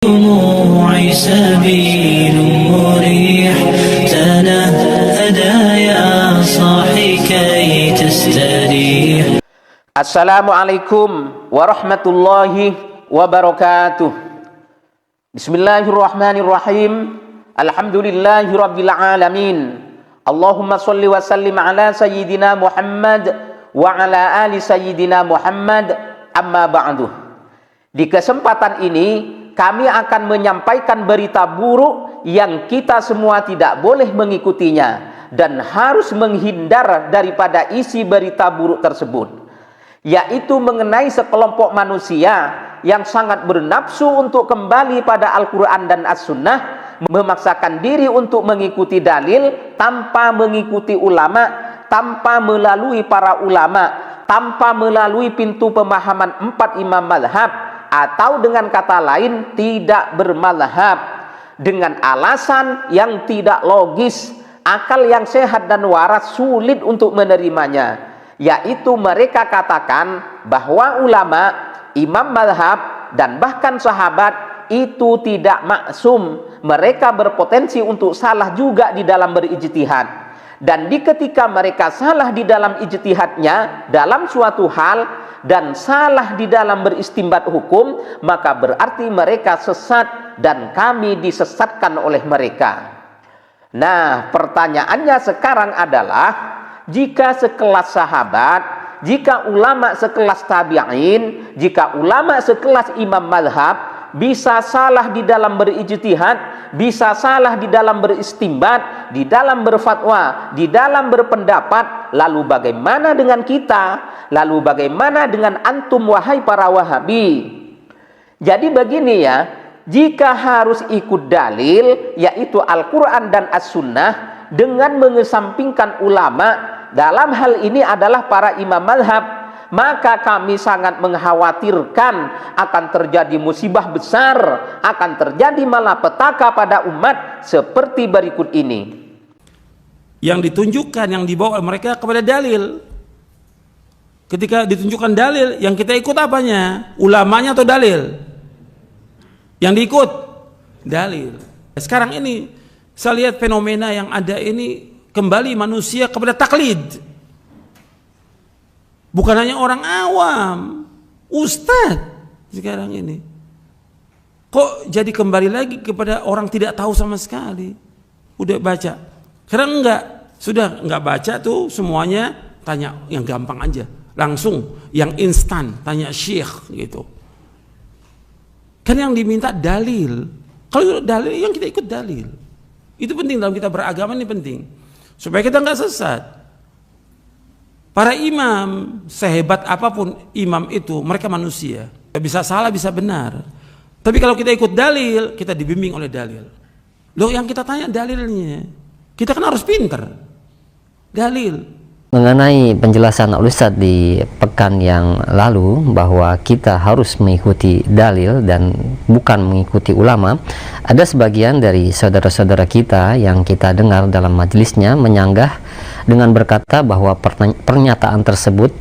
دموعي سبيل مريح تنهدى يا صاحي كي تستريح. Assalamualaikum warahmatullahi wabarakatuh. Bismillahirrahmanirrahim. Alhamdulillahi rabbil alamin. Allahumma salli wa sallim ala sayyidina Muhammad wa ala ali sayyidina Muhammad, amma ba'du. Di kesempatan ini kami akan menyampaikan berita buruk yang kita semua tidak boleh mengikutinya dan harus menghindar daripada isi berita buruk tersebut, yaitu mengenai sekelompok manusia yang sangat bernafsu untuk kembali pada Al-Quran dan As-Sunnah, memaksakan diri untuk mengikuti dalil tanpa mengikuti ulama, tanpa melalui para ulama, tanpa melalui pintu pemahaman 4 imam mazhab, atau dengan kata lain tidak bermazhab, dengan alasan yang tidak logis, akal yang sehat dan waras sulit untuk menerimanya, yaitu mereka katakan bahwa ulama, imam mazhab, dan bahkan sahabat itu tidak maksum. Mereka berpotensi untuk salah juga di dalam berijtihad. Dan ketika mereka salah di dalam ijtihadnya dalam suatu hal dan salah di dalam beristimbat hukum, maka berarti mereka sesat dan kami disesatkan oleh mereka. Nah, pertanyaannya sekarang adalah, jika sekelas sahabat, jika ulama sekelas tabi'in, jika ulama sekelas imam mazhab bisa salah di dalam berijtihad, bisa salah di dalam beristimbat, di dalam berfatwa, di dalam berpendapat, lalu bagaimana dengan kita? Lalu bagaimana dengan antum wahai para wahabi? Jadi begini ya, jika harus ikut dalil yaitu Al-Quran dan As-Sunnah dengan mengesampingkan ulama, dalam hal ini adalah para imam mazhab, maka kami sangat mengkhawatirkan akan terjadi musibah besar, akan terjadi malapetaka pada umat seperti berikut ini. Yang ditunjukkan, yang dibawa mereka kepada dalil. Ketika ditunjukkan dalil, yang kita ikut apanya? Ulamanya atau dalil? Yang diikut dalil. Sekarang ini saya lihat fenomena yang ada ini, kembali manusia kepada taklid. Bukan hanya orang awam, ustadz sekarang ini. Kok jadi kembali lagi kepada orang tidak tahu sama sekali? Udah baca. Sekarang enggak, sudah enggak baca tuh semuanya, tanya yang gampang aja. Langsung yang instan, tanya syekh gitu. Kan yang diminta dalil. Kalau dalil, yang kita ikut dalil. Itu penting dalam kita beragama, ini penting. Supaya kita enggak sesat. Para imam, sehebat apapun imam itu, mereka manusia. Bisa salah, bisa benar. Tapi kalau kita ikut dalil, kita dibimbing oleh dalil. Loh, yang kita tanya dalilnya. Kita kan harus pinter. Dalil. Mengenai penjelasan Ustadz di pekan yang lalu bahwa kita harus mengikuti dalil dan bukan mengikuti ulama, ada sebagian dari saudara-saudara kita yang kita dengar dalam majelisnya menyanggah dengan berkata bahwa pernyataan tersebut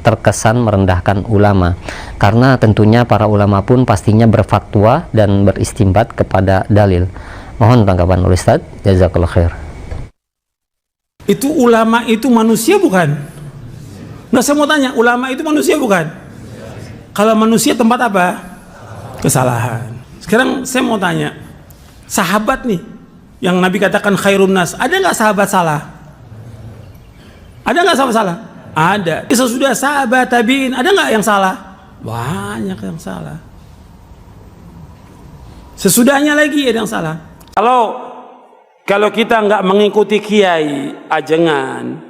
terkesan merendahkan ulama, karena tentunya para ulama pun pastinya berfatwa dan beristimbat kepada dalil. Mohon tanggapan Ustadz. Jazakallahu khair. Itu ulama itu manusia bukan? Nah, saya mau tanya, ulama itu manusia bukan? Kalau manusia tempat apa? Kesalahan. Sekarang saya mau tanya, sahabat nih yang Nabi katakan khairun nas, ada nggak sahabat salah? Ada nggak sahabat salah? Ada. Sesudah sahabat tabiin, ada nggak yang salah? Banyak yang salah. Sesudahnya lagi ada yang salah. Kalau kita nggak mengikuti kiai ajengan,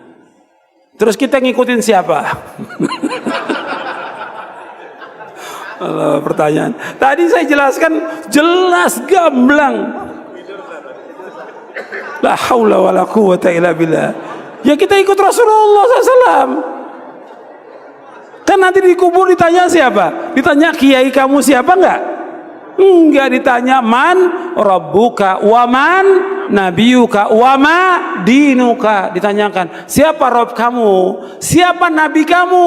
terus kita ngikutin siapa? Pertanyaan. Tadi saya jelaskan jelas gamblang. La haula wala quwwata illa billah. Ya kita ikut Rasulullah SAW. Kan nanti di kubur ditanya siapa? Ditanya kiai kamu siapa enggak? Enggak, ditanya man rabbuka wa man nabiyuka wa ma dinuka. Ditanyakan siapa Rob kamu, siapa nabi kamu.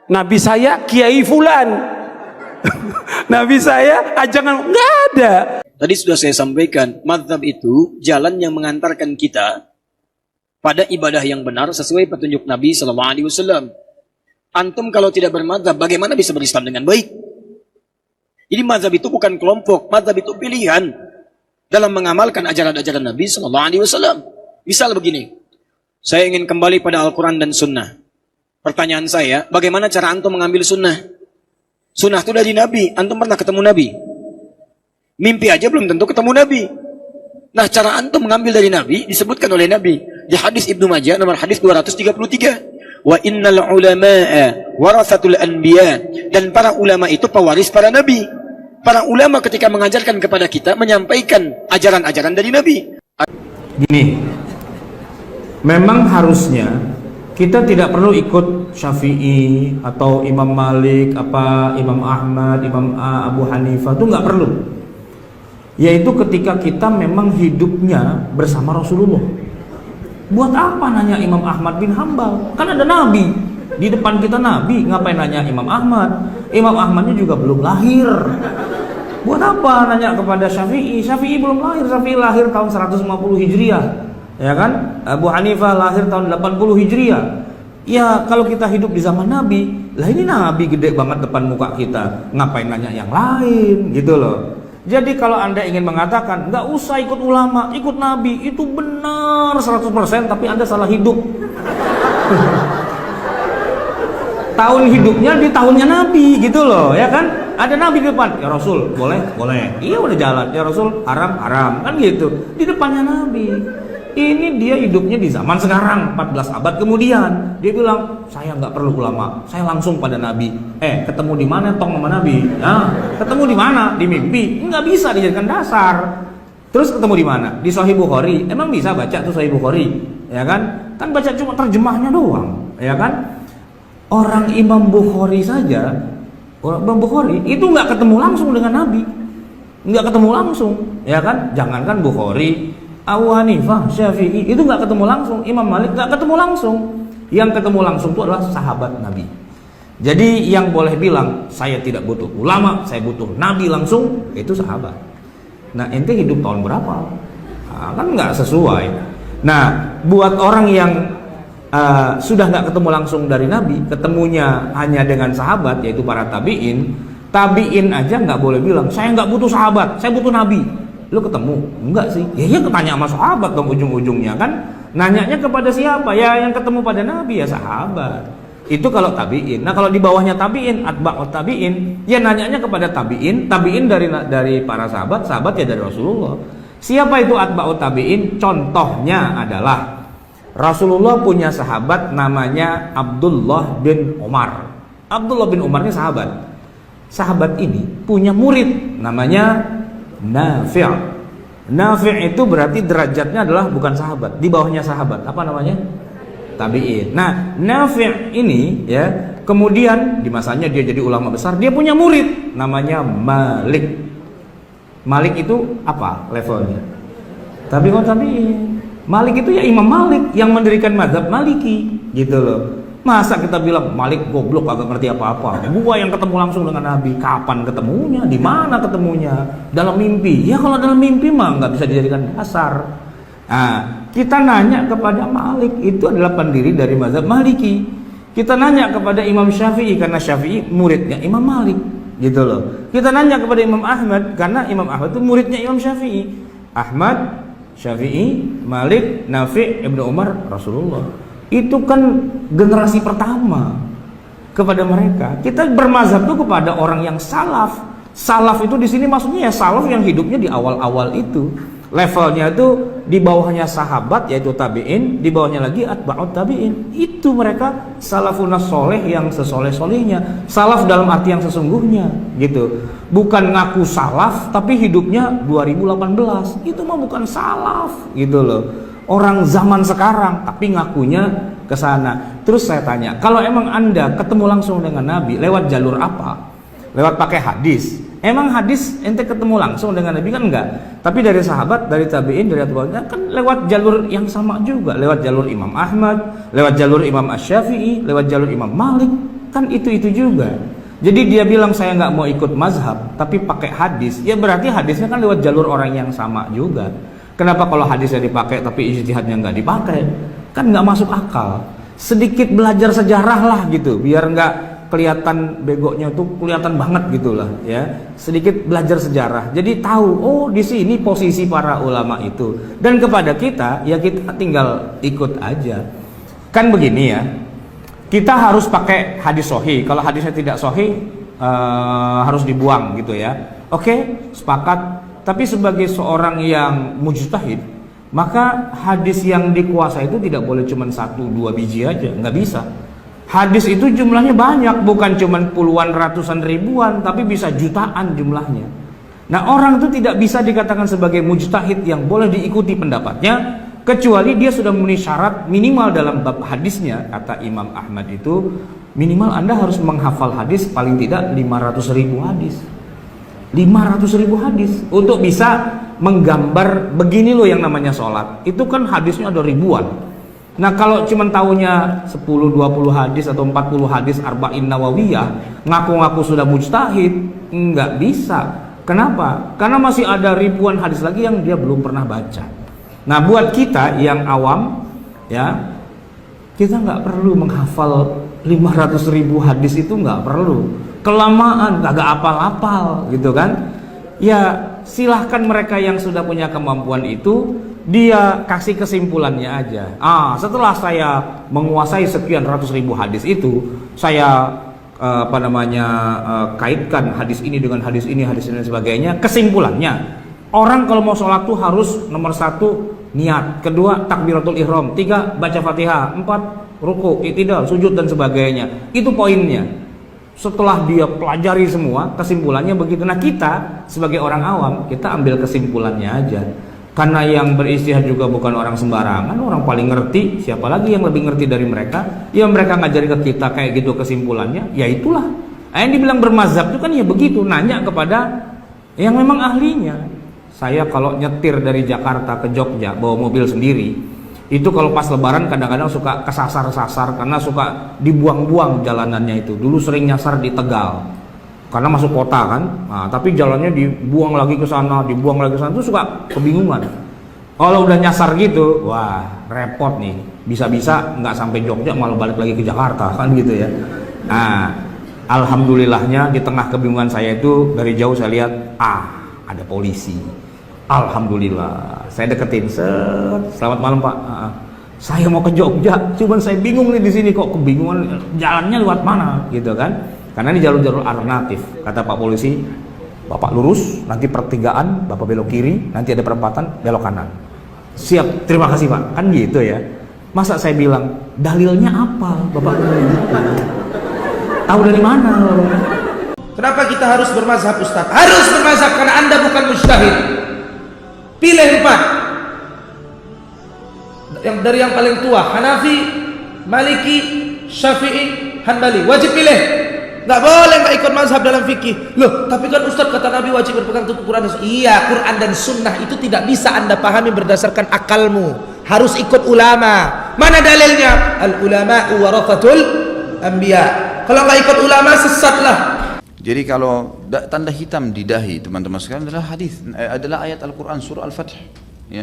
Nabi saya Kiai Fulan. Nabi saya ajangan nggak ada. Tadi sudah saya sampaikan, mazhab itu jalan yang mengantarkan kita pada ibadah yang benar sesuai petunjuk Nabi SAW. Antum kalau tidak bermadzhab, bagaimana bisa berislam dengan baik? Jadi mazhab itu bukan kelompok, mazhab itu pilihan dalam mengamalkan ajaran-ajaran Nabi SAW. Misal begini, saya ingin kembali pada Al-Quran dan Sunnah. Pertanyaan saya, bagaimana cara antum mengambil Sunnah? Sunnah itu dari Nabi, antum pernah ketemu Nabi? Mimpi aja belum tentu ketemu Nabi. Nah, cara antum mengambil dari Nabi disebutkan oleh Nabi di hadis Ibnu Majah nomor hadis 233. Wa innal ulama'a warathatul anbiya, dan para ulama itu pewaris para nabi. Para ulama ketika mengajarkan kepada kita menyampaikan ajaran-ajaran dari Nabi. Gini, memang harusnya kita tidak perlu ikut Syafi'i atau Imam Malik, Imam Ahmad, Imam Abu Hanifah, itu nggak perlu. Yaitu ketika kita memang hidupnya bersama Rasulullah. Buat apa nanya Imam Ahmad bin Hambal? Kan ada Nabi di depan kita, Nabi, ngapain nanya Imam Ahmad? Imam Ahmadnya juga belum lahir. Buat apa nanya kepada Syafi'i? Syafi'i belum lahir, Syafi'i lahir tahun 150 Hijriah, ya kan? Abu Hanifah lahir tahun 80 Hijriah. Ya kalau kita hidup di zaman Nabi, lah ini Nabi gede banget depan muka kita, ngapain nanya yang lain, gitu loh. Jadi kalau Anda ingin mengatakan nggak usah ikut ulama, ikut Nabi, itu benar 100%, tapi Anda salah hidup. Tahun hidupnya di tahunnya Nabi, gitu loh, ya kan? Ada Nabi di depan, ya Rasul, boleh, boleh. Iya udah jalan, ya Rasul, haram, haram, kan gitu. Di depannya Nabi. Ini dia hidupnya di zaman sekarang, 14 abad kemudian. Dia bilang, saya nggak perlu ulama, saya langsung pada Nabi. Ketemu di mana tong sama Nabi? Nah, ketemu di mana? Di mimpi. Nggak bisa dijadikan dasar. Terus ketemu di mana? Di Sahih Bukhari. Emang bisa baca tuh Sahih Bukhari? Ya kan? Kan baca cuma terjemahnya doang, ya kan? Orang Imam Bukhari saja, orang Imam Bukhari itu nggak ketemu langsung dengan Nabi, nggak ketemu langsung, ya kan? Jangankan Bukhari, Abu Hanifah, Syafi'i itu nggak ketemu langsung, Imam Malik nggak ketemu langsung. Yang ketemu langsung itu adalah sahabat Nabi. Jadi yang boleh bilang saya tidak butuh ulama, saya butuh Nabi langsung, itu sahabat. Nah, ente hidup tahun berapa? Nah, kan nggak sesuai. Nah, buat orang yang sudah nggak ketemu langsung dari Nabi, ketemunya hanya dengan sahabat, yaitu para tabiin. Tabiin aja nggak boleh bilang saya nggak butuh sahabat, saya butuh Nabi. Lu ketemu? Enggak sih. Ya ketanya sama sahabat dong ujung-ujungnya kan. Nanyanya kepada siapa? Ya yang ketemu pada Nabi, ya sahabat. Itu kalau tabiin. Nah kalau di bawahnya tabiin, atba'ut tabiin, ya nanyanya kepada tabiin. Tabiin dari para sahabat, sahabat ya dari Rasulullah. Siapa itu atba'ut tabiin? Contohnya adalah Rasulullah punya sahabat namanya Abdullah bin Umar. Abdullah bin Umar ini sahabat. Sahabat ini punya murid namanya Nafi'. Nafi' itu berarti derajatnya adalah bukan sahabat, di bawahnya sahabat. Apa namanya? Tabi'in. Nah, Nafi' ini ya, kemudian di masanya dia jadi ulama besar, dia punya murid namanya Malik. Malik itu apa levelnya? Tabi'in. Malik itu ya Imam Malik yang mendirikan mazhab Maliki, gitu loh. Masa kita bilang Malik goblok agak ngerti apa-apa? Gua yang ketemu langsung dengan Nabi. Kapan ketemunya? Di mana ketemunya? Dalam mimpi. Ya kalau dalam mimpi mah nggak bisa dijadikan dasar. Nah, kita nanya kepada Malik, itu adalah pendiri dari mazhab Maliki. Kita nanya kepada Imam Syafi'i karena Syafi'i muridnya Imam Malik, gitu loh. Kita nanya kepada Imam Ahmad karena Imam Ahmad itu muridnya Imam Syafi'i. Ahmad, Syafi'i, Malik, Nafi', Ibnu Umar, Rasulullah. Itu kan generasi pertama kepada mereka. Kita bermazhab itu kepada orang yang salaf. Salaf itu di sini maksudnya ya salaf yang hidupnya di awal-awal itu. Levelnya itu di bawahnya sahabat yaitu tabi'in, di bawahnya lagi atba'ut tabi'in. Itu mereka salafunas soleh yang sesoleh-solehnya. Salaf dalam arti yang sesungguhnya, gitu. Bukan ngaku salaf tapi hidupnya 2018. Itu mah bukan salaf, gitu loh. Orang zaman sekarang tapi ngakunya ke sana. Terus saya tanya, kalau emang Anda ketemu langsung dengan Nabi lewat jalur apa? Lewat pakai hadis. Emang hadis ente ketemu langsung dengan Nabi kan enggak? Tapi dari sahabat, dari tabi'in, dari atba'in kan lewat jalur yang sama juga, lewat jalur Imam Ahmad, lewat jalur Imam Asy-Syafi'i, lewat jalur Imam Malik, kan itu juga. Jadi dia bilang saya nggak mau ikut mazhab, tapi pakai hadis. Ya berarti hadisnya kan lewat jalur orang yang sama juga. Kenapa kalau hadisnya dipakai tapi ijtihadnya nggak dipakai? Kan nggak masuk akal. Sedikit belajar sejarah lah gitu, biar nggak kelihatan begonya tuh kelihatan banget gitulah ya. Sedikit belajar sejarah. Jadi tahu, oh di sini posisi para ulama itu. Dan kepada kita ya kita tinggal ikut aja. Kan begini ya. Kita harus pakai hadis sahih. Kalau hadisnya tidak sahih harus dibuang gitu ya. Oke, sepakat. Tapi sebagai seorang yang mujtahid, maka hadis yang dikuasai itu tidak boleh cuma 1-2 biji aja, nggak bisa. Hadis itu jumlahnya banyak, bukan cuma puluhan, ratusan, ribuan, tapi bisa jutaan jumlahnya. Nah, orang itu tidak bisa dikatakan sebagai mujtahid yang boleh diikuti pendapatnya kecuali dia sudah memenuhi syarat minimal dalam bab hadisnya. Kata Imam Ahmad itu minimal Anda harus menghafal hadis paling tidak 500.000 hadis. 500.000 hadis untuk bisa menggambar begini loh yang namanya sholat. Itu kan hadisnya ada ribuan. Nah kalau cuma tahunya 10-20 hadis atau 40 hadis arba'in nawawiyah, ngaku-ngaku sudah mujtahid, nggak bisa. Kenapa? Karena masih ada ribuan hadis lagi yang dia belum pernah baca. Nah buat kita yang awam ya, kita nggak perlu menghafal 500.000 hadis, itu nggak perlu, kelamaan, kagak apal-apal gitu kan. Ya silahkan mereka yang sudah punya kemampuan itu, dia kasih kesimpulannya aja. Setelah saya menguasai sekian ratus ribu hadis itu, saya kaitkan hadis ini dengan hadis ini dan sebagainya. Kesimpulannya, orang kalau mau sholat tuh harus nomor 1 niat, kedua takbiratul ihram, 3 baca Fatihah, 4 ruku, i'tidal, sujud dan sebagainya. Itu poinnya. Setelah dia pelajari semua, kesimpulannya begitu. Nah kita sebagai orang awam, kita ambil kesimpulannya aja. Karena yang beristihad juga bukan orang sembarangan, orang paling ngerti. Siapa lagi yang lebih ngerti dari mereka? Ya mereka ngajarin ke kita kayak gitu kesimpulannya. Ya itulah. Yang dibilang bermazhab itu kan ya begitu. Nanya kepada yang memang ahlinya. Saya kalau nyetir dari Jakarta ke Jogja bawa mobil sendiri, itu kalau pas lebaran kadang-kadang suka kesasar-sasar karena suka dibuang-buang jalanannya itu. Dulu sering nyasar di Tegal karena masuk kota kan. Nah, tapi jalannya dibuang lagi ke sana, dibuang lagi ke sana, itu suka kebingungan. Kalau udah nyasar gitu, wah repot nih. Bisa-bisa nggak sampai Jogja malah balik lagi ke Jakarta kan gitu ya. Nah, alhamdulillahnya di tengah kebingungan saya itu dari jauh saya lihat ada polisi. Alhamdulillah, saya deketin, selamat malam Pak. Saya mau ke Jogja, cuman saya bingung nih di sini kok kebingungan jalannya lewat mana, gitu kan? Karena ini jalur-jalur alternatif. Kata Pak polisi, Bapak lurus, nanti pertigaan, Bapak belok kiri, nanti ada perempatan, belok kanan. Siap, terima kasih Pak. Kan gitu ya. Masa saya bilang, dalilnya apa? Bapak bilang gitu. Tahu dari mana? Kenapa kita harus bermazhab Ustaz? Harus bermazhab karena Anda bukan mujtahid. Pilih 4. Dari yang paling tua, Hanafi, Maliki, Syafi'i, Hanbali. Wajib pilih. Nggak boleh nggak ikut mazhab dalam fikih. Loh, tapi kan Ustaz kata Nabi wajib berpegang teguh Quran. Iya, Quran dan Sunnah itu tidak bisa Anda pahami berdasarkan akalmu. Harus ikut ulama. Mana dalilnya? Al ulama warathatul anbiya. Kalau nggak ikut ulama sesatlah. Jadi kalau tanda hitam di dahi teman-teman sekalian adalah hadis, adalah ayat Al-Quran surah Al-Fatih, ya.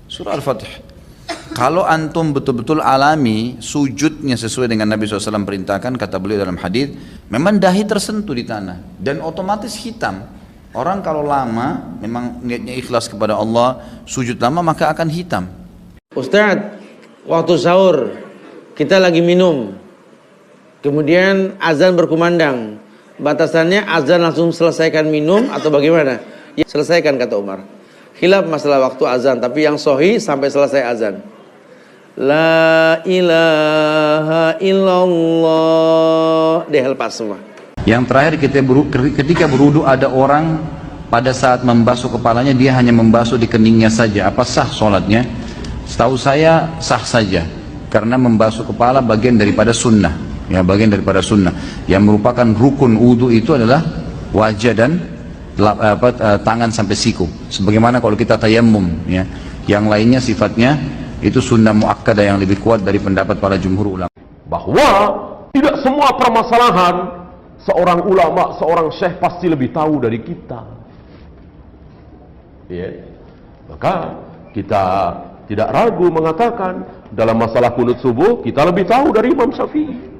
Surah Al-Fatih. Kalau antum betul-betul alami sujudnya sesuai dengan Nabi SAW perintahkan, kata beliau dalam hadis, memang dahi tersentuh di tanah dan otomatis hitam. Orang kalau lama memang niatnya ikhlas kepada Allah, sujud lama maka akan hitam. Ustadz, waktu sahur kita lagi minum, kemudian azan berkumandang. Batasannya azan langsung selesaikan minum atau bagaimana? Ya, selesaikan kata Umar. Khilaf masalah waktu azan, tapi yang sahih sampai selesai azan. La ilaha illallah. Lepas semua. Yang terakhir ketika berwudu ada orang pada saat membasuh kepalanya dia hanya membasuh di keningnya saja. Apa sah sholatnya? Setahu saya sah saja karena membasuh kepala bagian daripada sunnah. Ya, bagian daripada sunnah yang merupakan rukun wudu itu adalah wajah dan tangan sampai siku. Sebagaimana kalau kita tayammum, ya, yang lainnya sifatnya itu sunnah muakkadah yang lebih kuat dari pendapat para jumhur ulama. Bahwa tidak semua permasalahan seorang ulama, seorang syekh pasti lebih tahu dari kita. Ya. Maka kita tidak ragu mengatakan dalam masalah kunut subuh kita lebih tahu dari Imam Syafi'i.